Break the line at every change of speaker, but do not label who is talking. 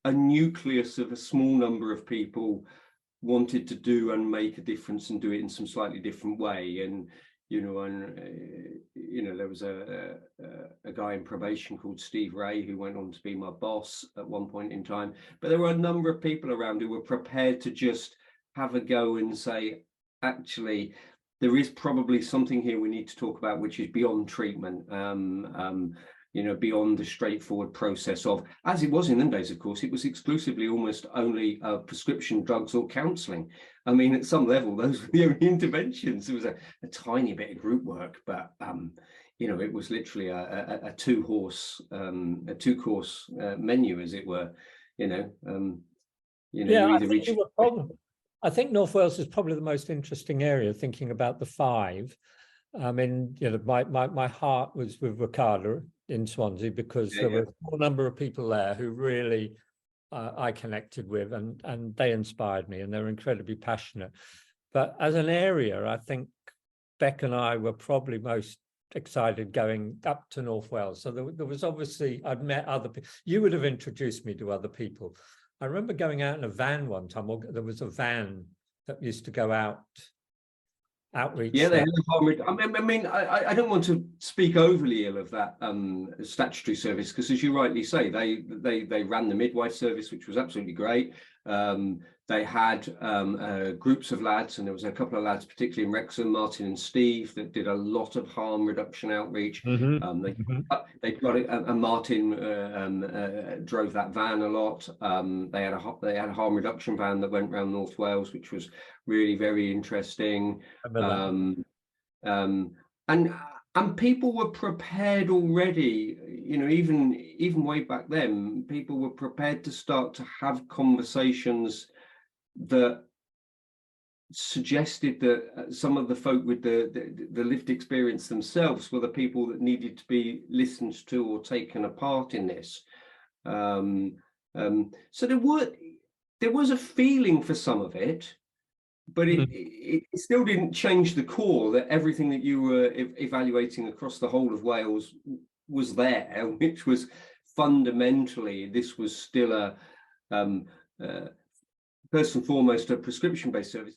a nucleus of a small number of people wanted to do and make a difference and do it in some slightly different way. And there was a guy in probation called Steve Ray who went on to be my boss at one point in time. But there were a number of people around who were prepared to just have a go and say, actually, there is probably something here we need to talk about, which is beyond treatment. Beyond the straightforward process of, as it was in them days, of course, it was exclusively almost only prescription drugs or counselling. I mean, at some level, those were the only interventions. There was a tiny bit of group work, but it was literally a two-course menu, as it were.
I think North Wales is probably the most interesting area, thinking about the five. I mean, my heart was with Ricarda in Swansea, because there were a small number of people there who really I connected with, and they inspired me, and they're incredibly passionate. But as an area, I think Beck and I were probably most excited going up to North Wales. So there was obviously, I'd met other people. You would have introduced me to other people. I remember going out in a van one time, or there was a van that used to go out outreach.
Yeah, they had I don't want to speak overly ill of that statutory service, because, as you rightly say, they ran the midwife service, which was absolutely great. They had groups of lads, and there was a couple of lads, particularly in Wrexham, Martin and Steve, that did a lot of harm reduction outreach. They got it, and Martin drove that van a lot. They had a harm reduction van that went around North Wales, which was really very interesting. And people were prepared already, even way back then. People were prepared to start to have conversations that suggested that some of the folk with the lived experience themselves were the people that needed to be listened to or taken apart in this. So there was a feeling for some of it, but it still didn't change the core, that everything that you were evaluating across the whole of Wales was there, which was fundamentally, this was still first and foremost, a prescription-based service.